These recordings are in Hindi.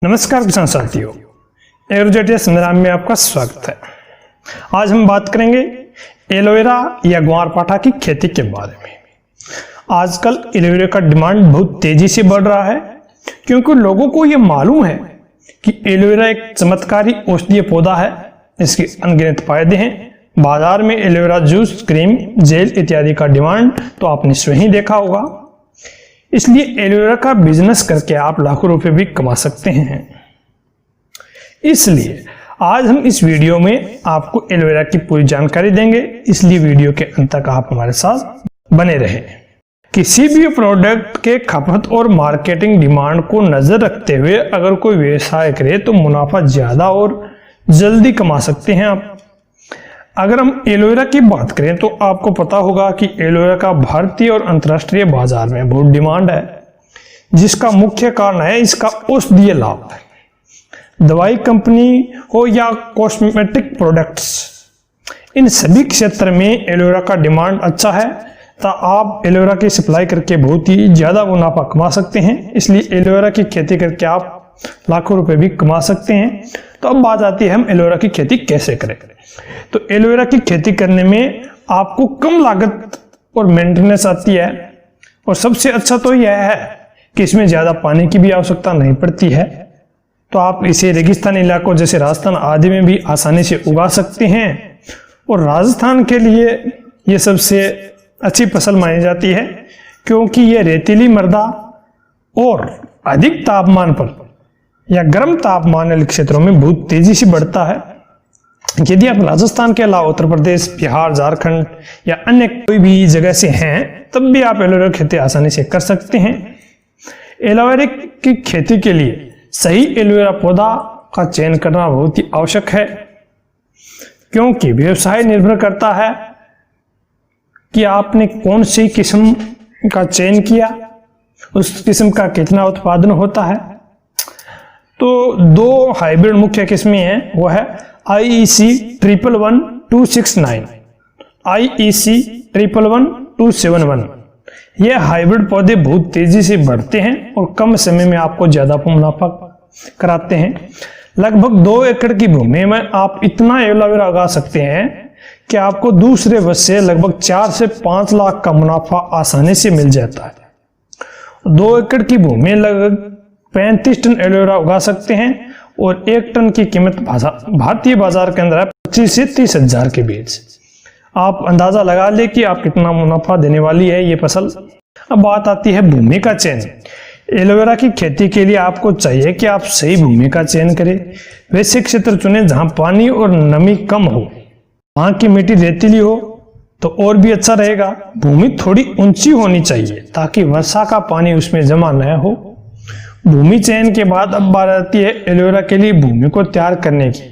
नमस्कार किसान साथियों, एग्रोजेटिया संग्राम में आपका स्वागत है। आज हम बात करेंगे एलोवेरा या ग्वारपाठा की खेती के बारे में। आजकल एलोवेरा का डिमांड बहुत तेजी से बढ़ रहा है क्योंकि लोगों को यह मालूम है कि एलोवेरा एक चमत्कारी औषधीय पौधा है। इसके अनगिनत फायदे हैं। बाजार में एलोवेरा जूस, क्रीम, जेल इत्यादि का डिमांड तो आपने स्वयं देखा होगा। इसलिए एलोवेरा का बिजनेस करके आप लाखों रुपए भी कमा सकते हैं। इसलिए आज हम इस वीडियो में आपको एलोवेरा की पूरी जानकारी देंगे, इसलिए वीडियो के अंत तक आप हमारे साथ बने रहें। किसी भी प्रोडक्ट के खपत और मार्केटिंग डिमांड को नजर रखते हुए अगर कोई व्यवसाय करे तो मुनाफा ज्यादा और जल्दी कमा सकते हैं आप। अगर हम एलोवेरा की बात करें तो आपको पता होगा कि एलोवेरा का भारतीय और अंतर्राष्ट्रीय बाजार में बहुत डिमांड है, जिसका मुख्य कारण है इसका औषधीय लाभ। दवाई कंपनी हो या कॉस्मेटिक प्रोडक्ट्स, इन सभी क्षेत्र में एलोवेरा का डिमांड अच्छा है, तो आप एलोवेरा की सप्लाई करके बहुत ही ज्यादा मुनाफा कमा सकते हैं। इसलिए एलोवेरा की खेती करके आप लाखों रुपए भी कमा सकते हैं। तो अब बात आती है हम एलोवेरा की खेती कैसे करें। तो एलोवेरा की खेती करने में आपको कम लागत और मेंटेनेंस आती है, और सबसे अच्छा तो यह है कि इसमें ज्यादा पानी की भी आवश्यकता नहीं पड़ती है। तो आप इसे रेगिस्तानी इलाकों जैसे राजस्थान आदि में भी आसानी से उगा सकते हैं, और राजस्थान के लिए यह सबसे अच्छी फसल मानी जाती है क्योंकि यह रेतीली मृदा और अधिक तापमान पर या गर्म तापमान वाले क्षेत्रों में बहुत तेजी से बढ़ता है। यदि आप राजस्थान के अलावा उत्तर प्रदेश, बिहार, झारखंड या अन्य कोई भी जगह से हैं, तब भी आप एलोवेरा खेती आसानी से कर सकते हैं। एलोवेरा की खेती के लिए सही एलोवेरा पौधा का चयन करना बहुत ही आवश्यक है, क्योंकि व्यवसाय निर्भर करता है कि आपने कौन सी किस्म का चयन किया, उस किस्म का कितना उत्पादन होता है। तो दो हाइब्रिड मुख्य किस्में हैं, वो है IEC 111269, IEC 111271। ये हाइब्रिड पौधे बहुत तेजी से बढ़ते हैं और कम समय में आपको ज्यादा मुनाफा कराते हैं। लगभग 2 एकड़ की भूमि में आप इतना एलोवेरा उगा सकते हैं कि आपको दूसरे वर्ष से लगभग 4 से 5 लाख का मुनाफा आसानी से मिल जाता है। 2 एकड़ की भूमि में लगभग 35 टन एलोवेरा उगा सकते हैं, और 1 टन की कीमत भारतीय बाजार के अंदर है 25 से 30 हजार के बीच। आप अंदाजा लगा ले कि आप कितना मुनाफा देने वाली है ये फसल। अब बात आती है भूमि का चयन। एलोवेरा की खेती के लिए आपको चाहिए कि आप सही भूमि का चयन करें। वैसे क्षेत्र चुनें जहां पानी और नमी कम हो, वहां की मिट्टी रेतीली हो तो और भी अच्छा रहेगा। भूमि थोड़ी ऊंची होनी चाहिए ताकि वर्षा का पानी उसमें जमा न हो। भूमि चयन के बाद अब बात आती है एलोवेरा के लिए भूमि को तैयार करने की,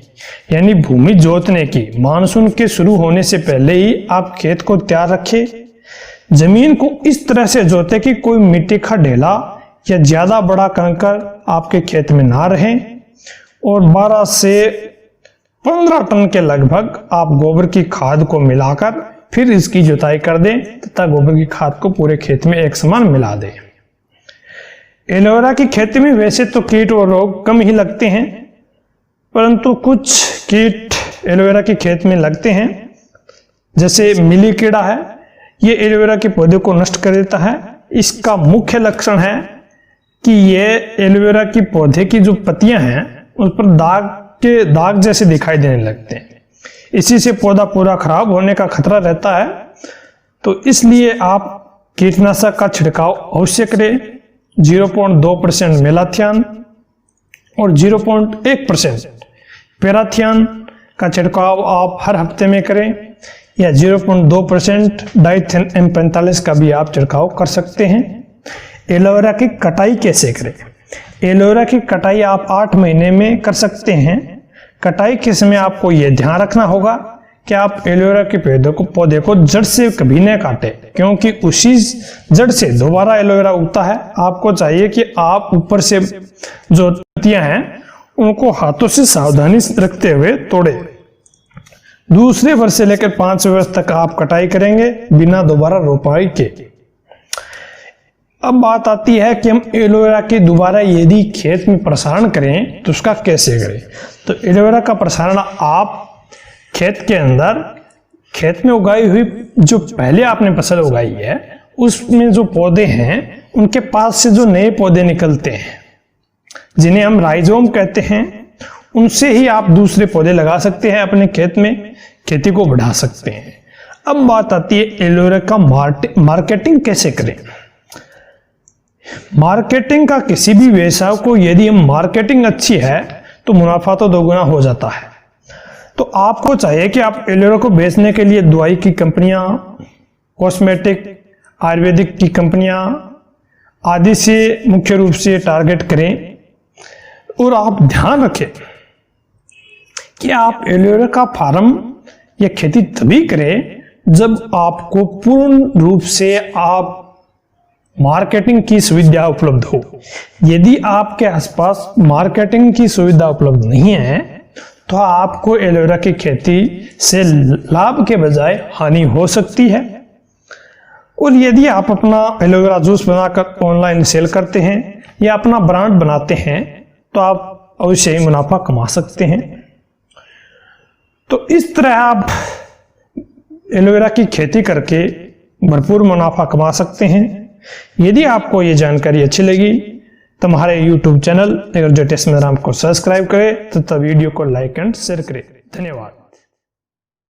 यानी भूमि जोतने की। मानसून के शुरू होने से पहले ही आप खेत को तैयार रखें। जमीन को इस तरह से जोते कि कोई मिट्टी का ढेला या ज्यादा बड़ा कंकड़ आपके खेत में ना रहे, और 12 से 15 टन के लगभग आप गोबर की खाद को मिलाकर फिर इसकी जुताई कर दें तथा गोबर की खाद को पूरे खेत में एक समान मिला दें। एलोवेरा की खेती में वैसे तो कीट और रोग कम ही लगते हैं, परंतु कुछ कीट एलोवेरा की खेत में लगते हैं, जैसे मिली कीड़ा है। ये एलोवेरा के पौधे को नष्ट कर देता है। इसका मुख्य लक्षण है कि ये एलोवेरा की पौधे की जो पत्तियां हैं उस पर दाग जैसे दिखाई देने लगते हैं। इसी से पौधा पूरा खराब होने का खतरा रहता है। तो इसलिए आप कीटनाशक का छिड़काव अवश्य करें। 0.2% मेलाथियन और 0.1% पैराथियन का छिड़काव आप हर हफ्ते में करें, या 0.2% डाइथेन M45 का भी आप छिड़काव कर सकते हैं। एलोवेरा की कटाई कैसे करें? एलोवेरा की कटाई आप 8 महीने में कर सकते हैं। कटाई के समय आपको यह ध्यान रखना होगा कि आप एलोवेरा के पौधे को जड़ से कभी न काटें, क्योंकि उसी जड़ से दोबारा एलोवेरा उगता है। आपको चाहिए कि आप ऊपर से जो पत्तियां हैं उनको हाथों से सावधानी रखते हुए तोड़े। दूसरे वर्ष से लेकर 5वें वर्ष तक आप कटाई करेंगे बिना दोबारा रोपाई के। अब बात आती है कि हम एलोवेरा की दोबारा यदि खेत में प्रसारण करें तो उसका कैसे करें। तो एलोवेरा का प्रसारण आप खेत के अंदर, खेत में उगाई हुई जो पहले आपने फसल उगाई है उसमें जो पौधे हैं उनके पास से जो नए पौधे निकलते हैं जिन्हें हम राइजोम कहते हैं, उनसे ही आप दूसरे पौधे लगा सकते हैं, अपने खेत में खेती को बढ़ा सकते हैं। अब बात आती है एलोवेरा का मार्केटिंग कैसे करें। मार्केटिंग का किसी भी व्यवसाय को यदि हम मार्केटिंग अच्छी है तो मुनाफा तो दोगुना हो जाता है। तो आपको चाहिए कि आप एलोवेरा को बेचने के लिए दवाई की कंपनियां, कॉस्मेटिक, आयुर्वेदिक की कंपनियां आदि से मुख्य रूप से टारगेट करें। और आप ध्यान रखें कि आप एलोवेरा का फार्म या खेती तभी करें जब आपको पूर्ण रूप से आप मार्केटिंग की सुविधा उपलब्ध हो। यदि आपके आसपास मार्केटिंग की सुविधा उपलब्ध नहीं है तो आपको एलोवेरा की खेती से लाभ के बजाय हानि हो सकती है। और यदि आप अपना एलोवेरा जूस बनाकर ऑनलाइन सेल करते हैं या अपना ब्रांड बनाते हैं तो आप अवश्य ही मुनाफा कमा सकते हैं। तो इस तरह आप एलोवेरा की खेती करके भरपूर मुनाफा कमा सकते हैं। यदि आपको ये जानकारी अच्छी लगी तो हमारे YouTube चैनल एग्रोजेटिक्स में को सब्सक्राइब करें तथा वीडियो को लाइक एंड शेयर करें। धन्यवाद।